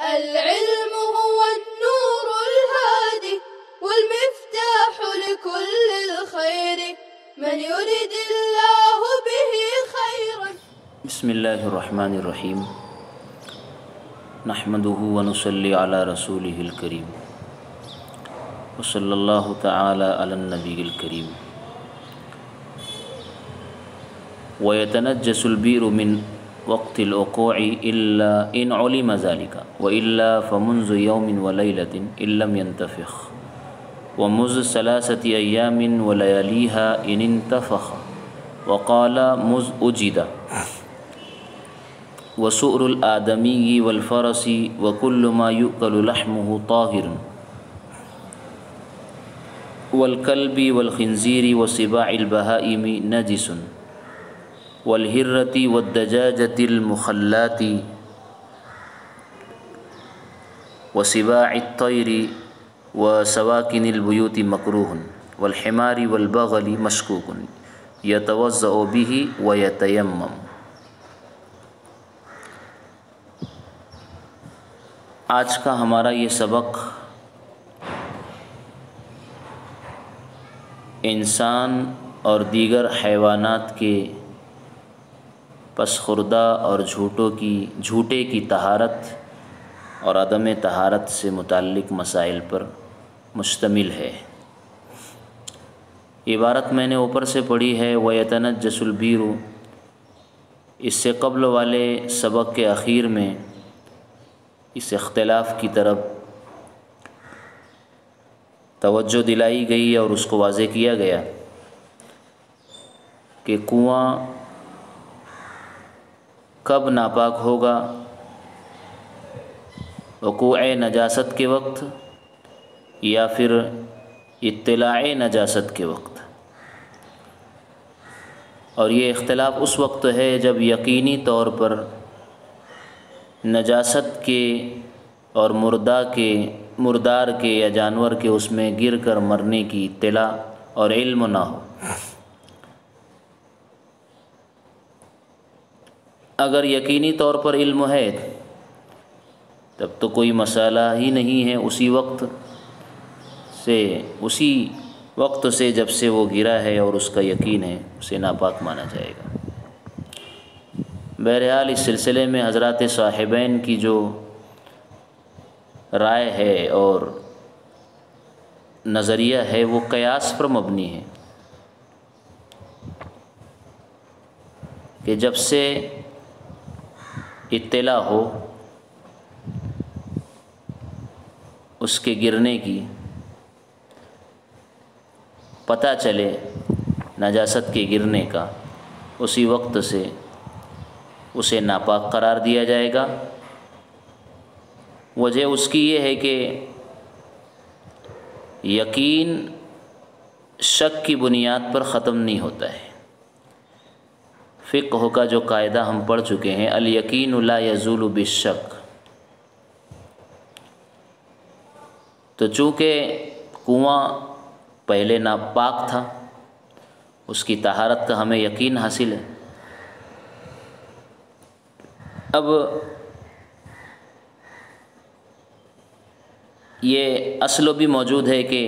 العلم هو النور الهادي والمفتاح لكل الخير من يرد الله به خيرا. بسم اللہ الرحمن الرحیم نحمده ونصلی علی رسوله الکریم وصلی اللہ تعالی علی النبی الکریم. ويتنجس البئر من وقت الوقوع إلا إن علم ذلك وإلا فمنذ يوم وليلة إن لم ينتفخ ومذ 3 أيام ولياليها إن انتفخ وقال مذ أجد وسؤر الآدمي والفرس وكل ما يؤكل لحمه طاهر والكلب والخنزير وسباع البهائم نجس والهرة والدجاجة المخلات وسباع الطير وسواكن البيوت مكروه والحمار والبغل مشكوك يتوضأ به ويتيمم. آج کا ہمارا یہ سبق انسان اور دیگر حیوانات کے پس خوردہ اور جھوٹے کی طہارت اور عدم طہارت سے متعلق مسائل پر مشتمل ہے. عبارت میں نے اوپر سے پڑھی ہے وَيَتَنَجَّسُ الْبِئْرُ. اس سے قبل والے سبق کے اخیر میں اس اختلاف کی طرف توجہ دلائی گئی اور اس کو واضح کیا گیا کہ کنواں کب ناپاک ہوگا، وقوع نجاست کے وقت یا پھر اطلاع نجاست کے وقت. اور یہ اختلاف اس وقت ہے جب یقینی طور پر نجاست کے اور مردار کے یا جانور کے اس میں گر کر مرنے کی اطلاع اور علم نہ ہو. اگر یقینی طور پر علم ہے تب تو کوئی مسئلہ ہی نہیں ہے، اسی وقت سے جب سے وہ گرا ہے اور اس کا یقین ہے اسے ناپاک مانا جائے گا. بہرحال اس سلسلے میں حضرات صاحبین کی جو رائے ہے اور نظریہ ہے وہ قیاس پر مبنی ہے کہ جب سے اطلاع ہو اس کے گرنے کی، پتہ چلے نجاست کے گرنے کا، اسی وقت سے اسے ناپاک قرار دیا جائے گا. وجہ اس کی یہ ہے کہ یقین شک کی بنیاد پر ختم نہیں ہوتا ہے. فقہ کا جو قاعدہ ہم پڑھ چکے ہیں الیقین لا یزول بالشک. تو چونکہ کنواں پہلے ناپاک تھا اس کی طہارت کا ہمیں یقین حاصل ہے. اب یہ اصل بھی موجود ہے کہ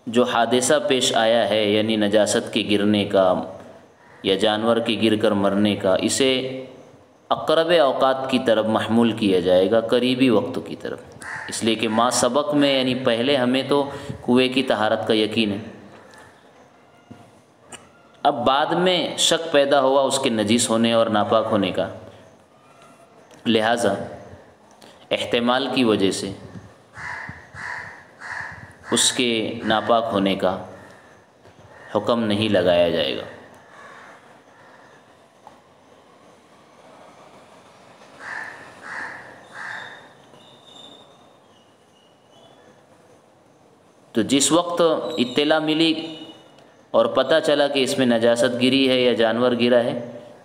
جو حادثہ پیش آیا ہے یعنی نجاست کے گرنے کا یا جانور کے گر کر مرنے کا، اسے اقرب اوقات کی طرف محمول کیا جائے گا، قریبی وقت کی طرف. اس لیے کہ ما سبق میں یعنی پہلے ہمیں تو کنویں کی طہارت کا یقین ہے، اب بعد میں شک پیدا ہوا اس کے نجیس ہونے اور ناپاک ہونے کا، لہٰذا احتمال کی وجہ سے اس کے ناپاک ہونے کا حکم نہیں لگایا جائے گا. تو جس وقت اطلاع ملی اور پتہ چلا کہ اس میں نجاست گری ہے یا جانور گرا ہے،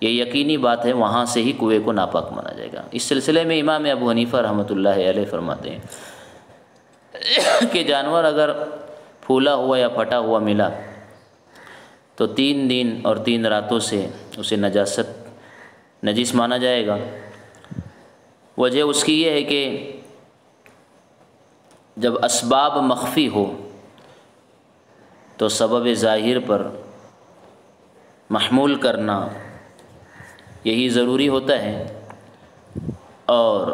یہ یقینی بات ہے، وہاں سے ہی کنویں کو ناپاک مانا جائے گا. اس سلسلے میں امام ابو حنیفہ رحمۃ اللہ علیہ فرماتے ہیں کہ جانور اگر پھولا ہوا یا پھٹا ہوا ملا تو 3 دن اور 3 راتوں سے اسے نجاست نجس مانا جائے گا۔ وجہ اس کی یہ ہے کہ جب اسباب مخفی ہو تو سبب ظاہر پر محمول کرنا یہی ضروری ہوتا ہے، اور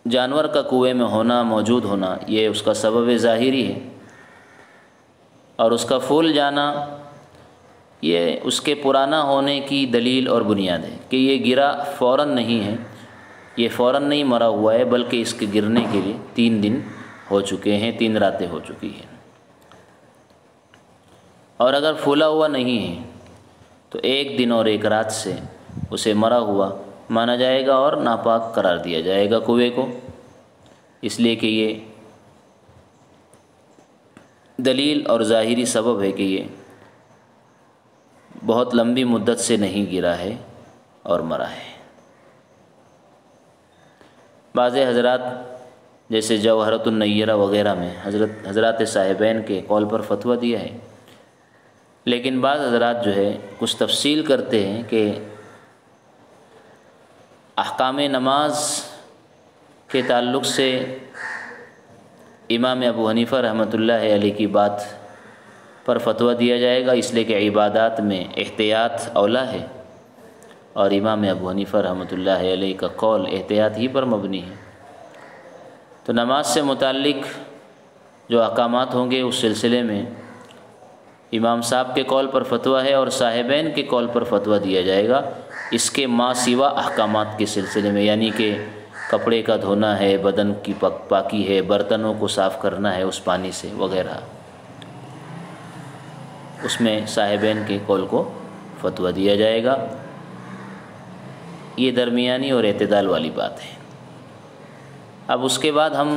جانور کا کنویں میں ہونا، موجود ہونا، یہ اس کا سبب ظاہری ہے، اور اس کا پھول جانا یہ اس کے پرانا ہونے کی دلیل اور بنیاد ہے کہ یہ گرا فوراً نہیں ہے، یہ فوراً نہیں مرا ہوا ہے، بلکہ اس کے گرنے کے لیے 3 دن ہو چکے ہیں، 3 راتیں ہو چکی ہیں۔ اور اگر پھولا ہوا نہیں ہے تو 1 دن اور 1 رات سے اسے مرا ہوا مانا جائے گا اور ناپاک قرار دیا جائے گا کنویں کو، اس لیے کہ یہ دلیل اور ظاہری سبب ہے کہ یہ بہت لمبی مدت سے نہیں گرا ہے اور مرا ہے۔ بعض حضرات جیسے جوہرۃ النیرہ وغیرہ میں حضرات صاحبین کے قول پر فتویٰ دیا ہے، لیکن بعض حضرات جو ہے کچھ تفصیل کرتے ہیں کہ احکام نماز کے تعلق سے امام ابو حنیفہ رحمۃ اللہ علیہ کی بات پر فتویٰ دیا جائے گا، اس لیے کہ عبادات میں احتیاط اولا ہے، اور امام ابو حنیفہ رحمۃ اللہ علیہ کا قول احتیاط ہی پر مبنی ہے۔ تو نماز سے متعلق جو احکامات ہوں گے اس سلسلے میں امام صاحب کے قول پر فتویٰ ہے، اور صاحبین کے قول پر فتویٰ دیا جائے گا اس کے ما سوا احکامات کے سلسلے میں، یعنی کہ کپڑے کا دھونا ہے، بدن کی پاکی ہے، برتنوں کو صاف کرنا ہے اس پانی سے وغیرہ، اس میں صاحبین کے قول کو فتویٰ دیا جائے گا۔ یہ درمیانی اور اعتدال والی بات ہے۔ اب اس کے بعد ہم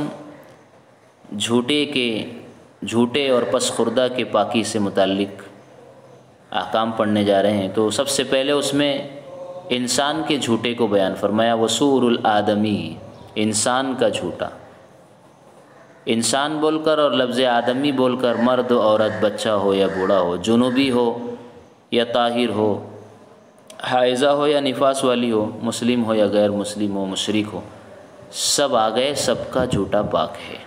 جھوٹے اور پس خوردہ کے پاکی سے متعلق احکام پڑھنے جا رہے ہیں۔ تو سب سے پہلے اس میں انسان کے جھوٹے کو بیان فرمایا، وسور الآدمی، انسان کا جھوٹا، انسان بول کر اور لفظ آدمی بول کر، مرد عورت، بچہ ہو یا بوڑھا ہو، جنوبی ہو یا طاہر ہو، حائضہ ہو یا نفاس والی ہو، مسلم ہو یا غیر مسلم ہو، مشرک ہو، سب آ گئے، سب کا جھوٹا پاک ہے۔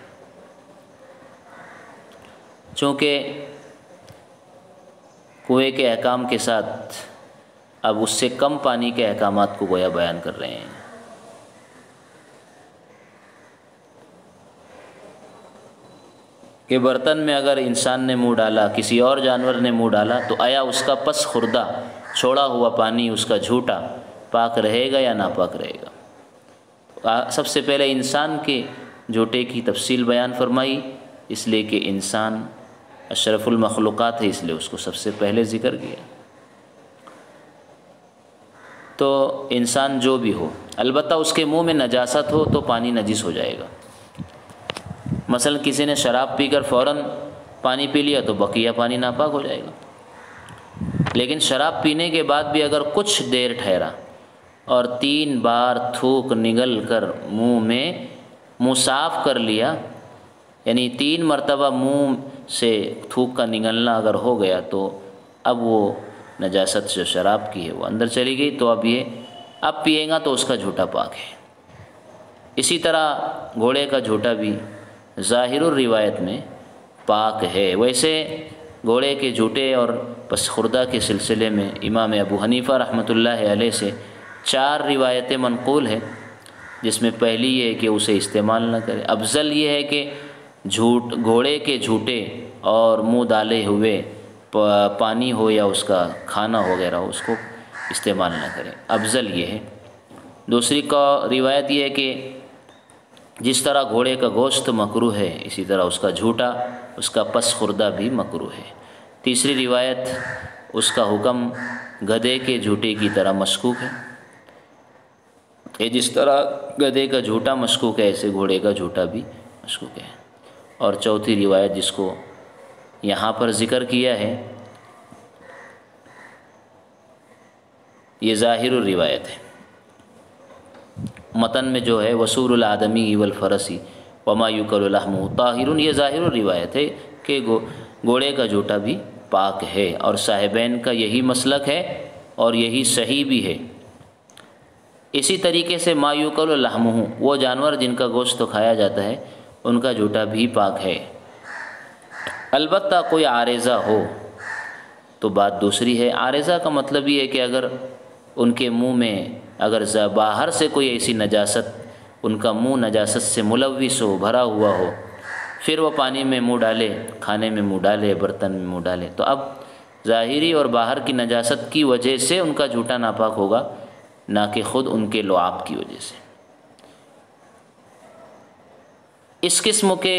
چونکہ کنویں کے احکام کے ساتھ اب اس سے کم پانی کے احکامات کو گویا بیان کر رہے ہیں۔ کہ برتن میں اگر انسان نے منہ ڈالا، کسی اور جانور نے منہ ڈالا، تو آیا اس کا پس خوردہ چھوڑا ہوا پانی، اس کا جھوٹا پاک رہے گا یا ناپاک رہے گا؟ سب سے پہلے انسان کے جھوٹے کی تفصیل بیان فرمائی، اس لیے کہ انسان اشرف المخلوقات ہے، اس لیے اس کو سب سے پہلے ذکر کیا۔ تو انسان جو بھی ہو، البتہ اس کے منہ میں نجاست ہو تو پانی نجس ہو جائے گا۔ مثلا کسی نے شراب پی کر فوراً پانی پی لیا تو بقیہ پانی ناپاک ہو جائے گا، لیکن شراب پینے کے بعد بھی اگر کچھ دیر ٹھہرا اور 3 بار تھوک نگل کر منہ صاف کر لیا، یعنی 3 مرتبہ منہ سے تھوک کا نگلنا اگر ہو گیا، تو اب وہ نجاست جو شراب کی ہے وہ اندر چلی گئی، تو اب پیے گا تو اس کا جھوٹا پاک ہے۔ اسی طرح گھوڑے کا جھوٹا بھی ظاہر الروایت میں پاک ہے۔ ویسے گھوڑے کے جھوٹے اور پس خوردہ کے سلسلے میں امام ابو حنیفہ رحمۃ اللہ علیہ سے 4 روایتیں منقول ہیں، جس میں پہلی یہ ہے کہ اسے استعمال نہ کرے۔ افضل یہ ہے کہ گھوڑے کے جھوٹے اور منہ ڈالے ہوئے پانی ہو یا اس کا کھانا وغیرہ ہو، اس کو استعمال نہ کرے، افضل یہ ہے۔ دوسری روایت یہ ہے کہ جس طرح گھوڑے کا گوشت مکروہ ہے، اسی طرح اس کا جھوٹا، اس کا پس خوردہ بھی مکروہ ہے۔ تیسری روایت اس کا حکم گدھے کے جھوٹے کی طرح مشکوک ہے، کہ جس طرح گدھے کا جھوٹا مشکوک ہے ایسے گھوڑے کا جھوٹا بھی مشکوک ہے۔ اور چوتھی روایت جس کو یہاں پر ذکر کیا ہے، یہ ظاہر الروایت ہے۔ متن میں جو ہے وسور الآدمی والفرسی وما یوکل لحمہ طاہر، یہ ظاہر الروایت ہے کہ گھوڑے کا جھوٹا بھی پاک ہے، اور صاحبین کا یہی مسلک ہے اور یہی صحیح بھی ہے۔ اسی طریقے سے ما یوکل لحمہ، وہ جانور جن کا گوشت تو کھایا جاتا ہے ان کا جھوٹا بھی پاک ہے۔ البتہ کوئی عارضہ ہو تو بات دوسری ہے۔ عارضہ کا مطلب یہ ہے کہ اگر ان کے منہ میں اگر باہر سے کوئی ایسی نجاست، ان کا منہ نجاست سے ملوث ہو، بھرا ہوا ہو، پھر وہ پانی میں منہ ڈالے، کھانے میں منہ ڈالے، برتن میں منہ ڈالے، تو اب ظاہری اور باہر کی نجاست کی وجہ سے ان کا جھوٹا ناپاک ہوگا، نہ کہ خود ان کے لعاب کی وجہ سے۔ اس قسم کے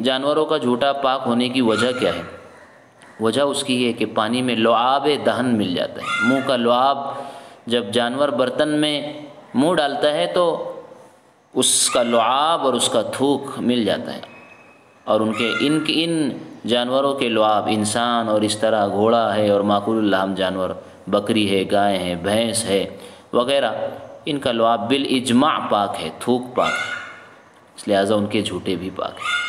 جانوروں کا جھوٹا پاک ہونے کی وجہ کیا ہے؟ وجہ اس کی یہ ہے کہ پانی میں لعاب دہن مل جاتا ہے۔ منہ کا لعاب جب جانور برتن میں منہ ڈالتا ہے تو اس کا لعاب اور اس کا تھوک مل جاتا ہے، اور ان جانوروں کے لعاب، انسان اور اس طرح گھوڑا ہے اور ماکول اللحم جانور، بکری ہے، گائے ہے، بھینس ہے وغیرہ، ان کا لعاب بالاجماع پاک ہے، تھوک پاک ہے، اس لہٰذا ان کے جھوٹے بھی پاک ہیں۔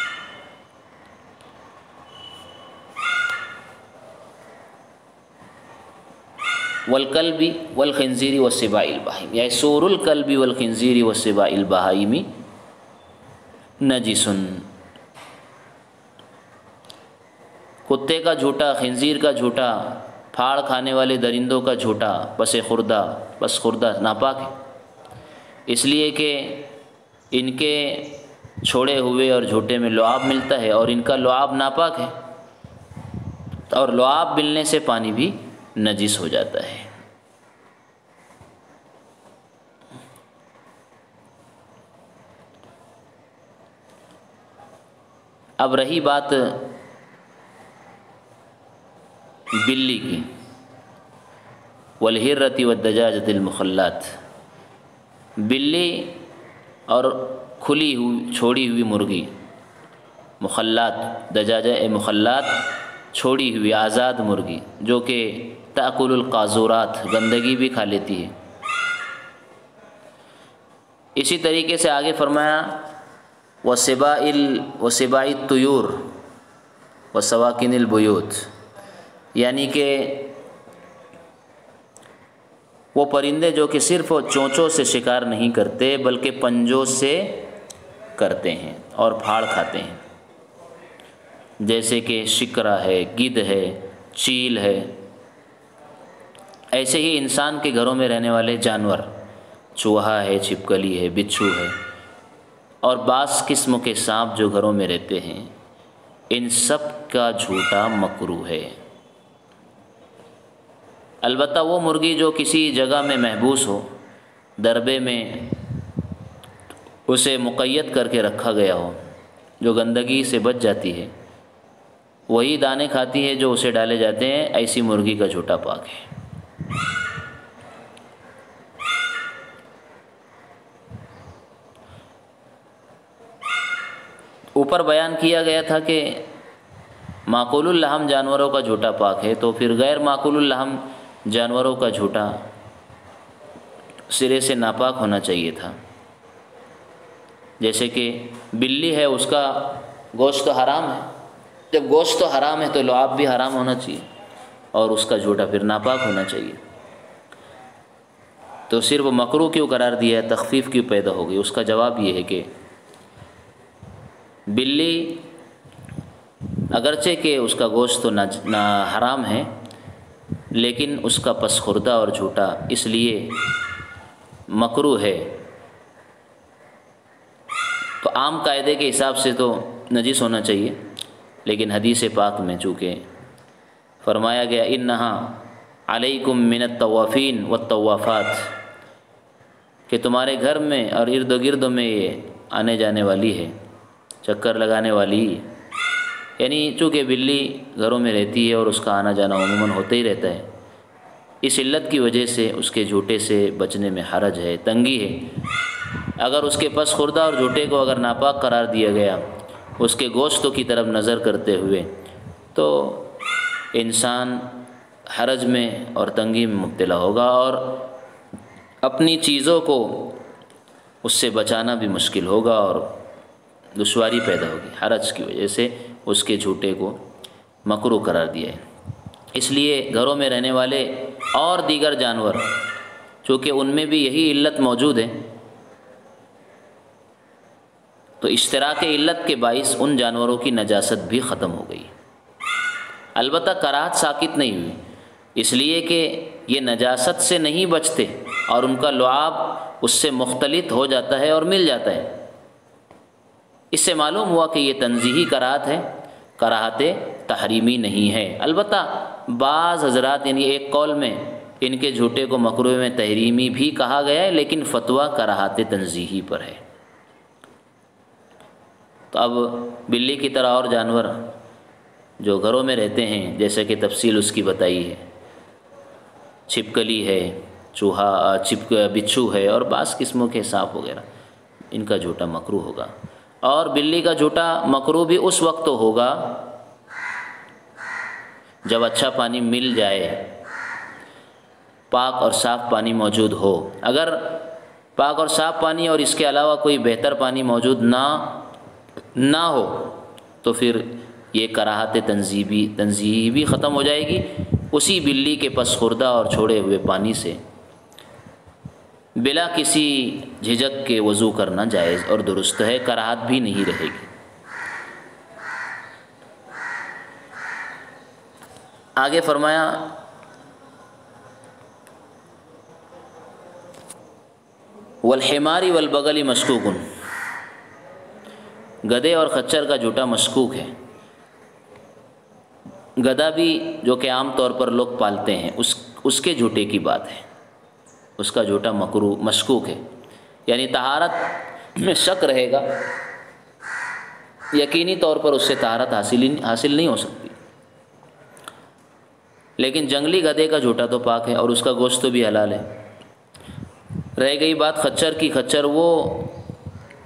والکلب والخنزیر والسباع البہائم، یا سور الکلب والخنزیر والسباع البہائم نجس، کتے کا جھوٹا، خنزیر کا جھوٹا، پھاڑ کھانے والے درندوں کا جھوٹا، پس خوردہ ناپاک ہے، اس لیے کہ ان کے چھوڑے ہوئے اور جھوٹے میں لعاب ملتا ہے اور ان کا لعاب ناپاک ہے، اور لعاب ملنے سے پانی بھی نجس ہو جاتا ہے۔ اب رہی بات بلی کی، والہرۃ والدجاجۃ المخلات، بلی اور کھلی ہوئی چھوڑی ہوئی مرغی، مخلات، دجاجہ مخلات چھوڑی ہوئی آزاد مرغی، جو کہ تأکل القاذورات، گندگی بھی کھا لیتی ہے۔ اسی طریقے سے آگے فرمایا وسباع الطیور وسواکن البیوت، یعنی کہ وہ پرندے جو کہ صرف چونچوں سے شکار نہیں کرتے بلکہ پنجوں سے کرتے ہیں اور پھاڑ کھاتے ہیں، جیسے کہ شکرا ہے، گدھ ہے، چیل ہے۔ ایسے ہی انسان کے گھروں میں رہنے والے جانور، چوہا ہے، چھپکلی ہے، بچھو ہے، اور بعض قسم کے سانپ جو گھروں میں رہتے ہیں، ان سب کا جھوٹا مکروہ ہے۔ البتہ وہ مرغی جو کسی جگہ میں محبوس ہو، دربے میں اسے مقید کر کے رکھا گیا ہو، جو گندگی سے بچ جاتی ہے، وہی دانے کھاتی ہے جو اسے ڈالے جاتے ہیں، ایسی مرغی کا جھوٹا پاک ہے۔ اوپر بیان کیا گیا تھا کہ معقول اللحم جانوروں کا جھوٹا پاک ہے، تو پھر غیر معقول اللحم جانوروں کا جھوٹا سرے سے ناپاک ہونا چاہیے تھا۔ جیسے کہ بلی ہے، اس کا گوشت تو حرام ہے، جب گوشت تو حرام ہے تو لعاب بھی حرام ہونا چاہیے اور اس کا جھوٹا پھر ناپاک ہونا چاہیے، تو صرف مکروہ کیوں قرار دیا ہے، تخفیف کیوں پیدا ہو گئی؟ اس کا جواب یہ ہے کہ بلی اگرچہ کہ اس کا گوشت تو نہ حرام ہے، لیکن اس کا پس خوردہ اور جھوٹا اس لیے مکروہ ہے، تو عام قاعدے کے حساب سے تو نجس ہونا چاہیے، لیکن حدیث پاک میں چونکہ فرمایا گیا انہا علیکم من الطوافین والطوافات، کہ تمہارے گھر میں اور ارد گرد میں یہ آنے جانے والی ہے، چکر لگانے والی ہے، یعنی چونکہ بلی گھروں میں رہتی ہے اور اس کا آنا جانا عموماً ہوتا ہی رہتا ہے، اس علت کی وجہ سے اس کے جھوٹے سے بچنے میں حرج ہے، تنگی ہے۔ اگر اس کے پس خوردہ اور جھوٹے کو اگر ناپاک قرار دیا گیا اس کے گوشتوں کی طرف نظر کرتے ہوئے، تو انسان حرج میں اور تنگی میں مبتلا ہوگا اور اپنی چیزوں کو اس سے بچانا بھی مشکل ہوگا اور دشواری پیدا ہوگی۔ حرج کی وجہ سے اس کے جھوٹے کو مکروہ قرار دیا ہے۔ اس لیے گھروں میں رہنے والے اور دیگر جانور، چونکہ ان میں بھی یہی علت موجود ہے، تو اشتراک علت کے باعث ان جانوروں کی نجاست بھی ختم ہو گئی۔ البتہ کراہت ساکت نہیں ہوئی، اس لیے کہ یہ نجاست سے نہیں بچتے اور ان کا لعاب اس سے مختلط ہو جاتا ہے اور مل جاتا ہے۔ اس سے معلوم ہوا کہ یہ تنزیہی کراہت ہے، کراہت تحریمی نہیں ہے۔ البتہ بعض حضرات یعنی ایک قول میں ان کے جھوٹے کو مکروہ میں تحریمی بھی کہا گیا ہے، لیکن فتویٰ کراہت تنزیہی پر ہے۔ تو اب بلی کی طرح اور جانور جو گھروں میں رہتے ہیں، جیسے کہ تفصیل اس کی بتائی ہے، چھپکلی ہے، چوہا بچھو ہے اور بعض قسموں کے سانپ وغیرہ، ان کا جھوٹا مکروہ ہوگا۔ اور بلی کا جھوٹا مکروہ بھی اس وقت ہوگا جب اچھا پانی مل جائے، پاک اور صاف پانی موجود ہو۔ اگر پاک اور صاف پانی اور اس کے علاوہ کوئی بہتر پانی موجود نہ ہو تو پھر یہ کراہت تنزیہی بھی ختم ہو جائے گی۔ اسی بلی کے پس خوردہ اور چھوڑے ہوئے پانی سے بلا کسی جھجک کے وضو کرنا جائز اور درست ہے، کراہت بھی نہیں رہے گی۔ آگے فرمایا والحمار والبغل مشکوک، گدھے اور خچر کا جھوٹا مشکوک ہے۔ گدھا بھی جو کہ عام طور پر لوگ پالتے ہیں، اس کے جھوٹے کی بات ہے، اس کا جھوٹا مشکوک ہے، یعنی طہارت میں شک رہے گا، یقینی طور پر اس سے طہارت حاصل نہیں ہو سکتی۔ لیکن جنگلی گدھے کا جھوٹا تو پاک ہے اور اس کا گوشت تو بھی حلال ہے۔ رہ گئی بات خچر کی، خچر وہ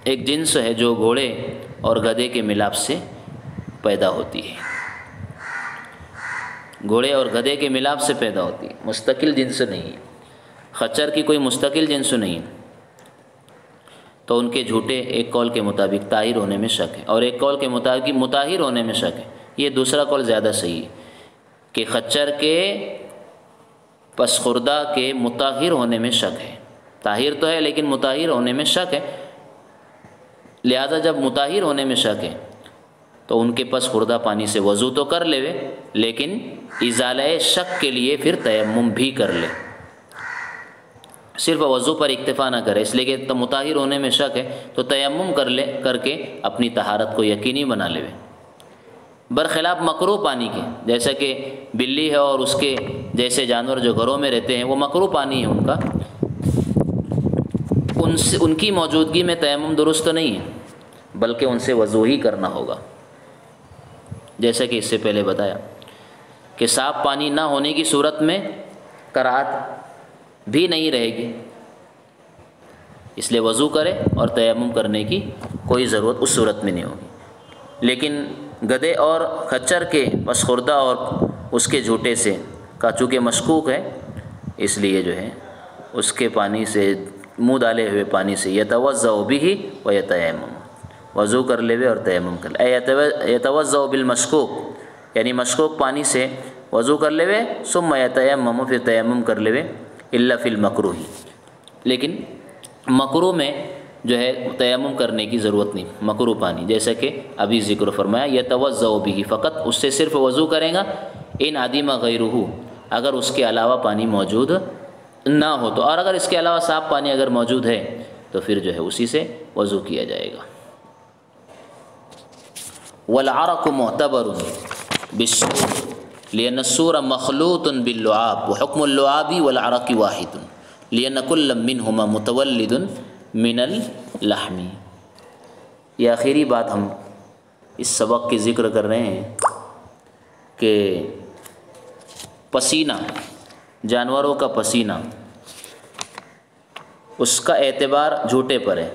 ایک جنس ہے جو گھوڑے اور گدھے کے ملاپ سے پیدا ہوتی ہے، گھوڑے اور گدھے کے ملاپ سے پیدا ہوتی ہے، مستقل جنس نہیں ہے۔ خچر کی کوئی مستقل جنس نہیں، تو ان کے جھوٹے ایک قول کے مطابق طاہر ہونے میں شک ہے اور ایک قول کے مطابق مطہر ہونے میں شک ہے۔ یہ دوسرا قول زیادہ صحیح ہے کہ خچر کے پس خوردہ کے مطہر ہونے میں شک ہے، طاہر تو ہے لیکن مطہر ہونے میں شک ہے، لہذا جب مطہر ہونے میں شک ہے تو ان کے پس خوردہ پانی سے وضو تو کر لے، لیکن ازالہ شک کے لیے پھر تیمم بھی کر لے، صرف وضو پر اکتفا نہ کرے، اس لیے کہ مطہر ہونے میں شک ہے تو تیمم کر کے اپنی طہارت کو یقینی بنا لے۔ برخلاف مکروہ پانی کے، جیسا کہ بلی ہے اور اس کے جیسے جانور جو گھروں میں رہتے ہیں، وہ مکروہ پانی ہے ان کا، ان کی موجودگی میں تیمم درست نہیں ہے، بلکہ ان سے وضو ہی کرنا ہوگا، جیسا کہ اس سے پہلے بتایا کہ صاف پانی نہ ہونے کی صورت میں کراہت بھی نہیں رہے گی، اس لیے وضو کرے اور تیمم کرنے کی کوئی ضرورت اس صورت میں نہیں ہوگی۔ لیکن گدھے اور خچر کے پس خوردہ اور اس کے جھوٹے سے کا چونکہ مشکوک ہے، اس لیے جو ہے اس کے پانی سے منہ ڈالے ہوئے پانی سے یتوضأ بہ و یتیمم، وضو کر لے اور تیمم کر لے۔ یتوضأ بالمشکوک یعنی مشکوک پانی سے وضو کر لے ثم یتیمم، پھر تیمم کر لے، الا فی المکروہ، لیکن مکروہ میں جو ہے تیمم کرنے کی ضرورت نہیں، مکروہ پانی جیسا کہ ابھی ذکر فرمایا یتوضأ بہ، فقط اس سے صرف وضو کرے گا، ان عدم غیرہ، اگر اس کے علاوہ پانی موجود نہ ہو تو، اور اگر اس کے علاوہ صاف پانی اگر موجود ہے تو پھر جو ہے اسی سے وضو کیا جائے گا۔ والعرق معتبر بالسور لأن السور مخلوط باللعاب وحكم اللعاب والعرق واحد لأن كل منهما متولد من اللحم۔ یہ آخری بات ہم اس سبق کی ذکر کر رہے ہیں کہ پسینہ، جانوروں کا پسینہ، اس کا اعتبار جھوٹے پر ہے،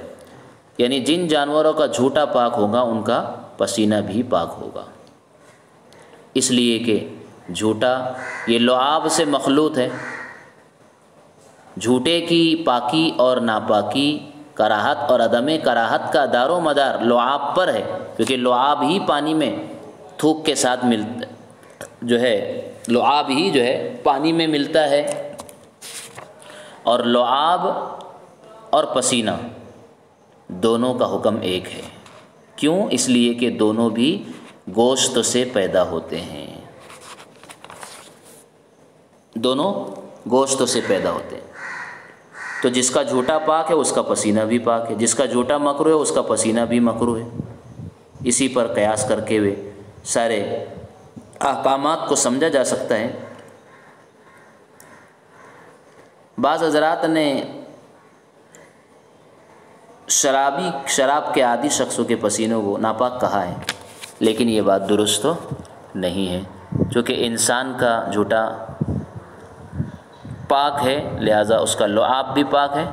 یعنی جن جانوروں کا جھوٹا پاک ہوگا ان کا پسینہ بھی پاک ہوگا، اس لیے کہ جھوٹا یہ لعاب سے مخلوط ہے۔ جھوٹے کی پاکی اور ناپاکی، کراہت اور عدم کراہت کا دار و مدار لعاب پر ہے، کیونکہ لعاب ہی پانی میں تھوک کے ساتھ جو ہے لعاب ہی جو ہے پانی میں ملتا ہے، اور لعاب اور پسینہ دونوں کا حکم ایک ہے۔ کیوں؟ اس لیے کہ دونوں بھی گوشت سے پیدا ہوتے ہیں، دونوں گوشت سے پیدا ہوتے ہیں۔ تو جس کا جھوٹا پاک ہے اس کا پسینہ بھی پاک ہے، جس کا جھوٹا مکروہ ہے اس کا پسینہ بھی مکروہ ہے۔ اسی پر قیاس کر کے ہوئے سارے احکامات کو سمجھا جا سکتا ہے۔ بعض حضرات نے شراب کے عادی شخصوں کے پسینوں کو ناپاک کہا ہے، لیکن یہ بات درست تو نہیں ہے، چونکہ انسان کا جھوٹا پاک ہے، لہٰذا اس کا لعاب بھی پاک ہے،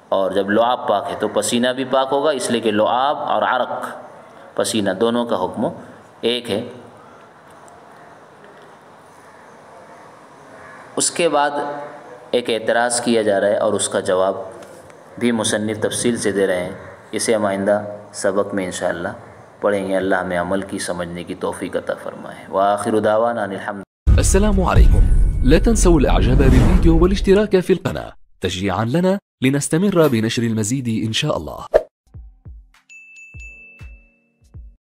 اور جب لعاب پاک ہے تو پسینہ بھی پاک ہوگا، اس لیے کہ لعاب اور عرق پسینہ دونوں کا حکم ایک ہے۔ اس کے بعد ایک اعتراض کیا جا رہا ہے اور اس کا جواب بھی مصنف تفصیل سے دے رہے ہیں، اسے ہم آئندہ سبق میں انشاءاللہ پڑھیں گے۔ اللہ ہمیں عمل کی سمجھنے کی توفیق عطا فرمائے۔ وآخر دعوانا ان الحمد۔ السلام عليكم، لا تنسوا الاعجاب بالفيديو والاشتراك في القناة تشجيعا لنا لنستمر بنشر المزيد إن شاء الله.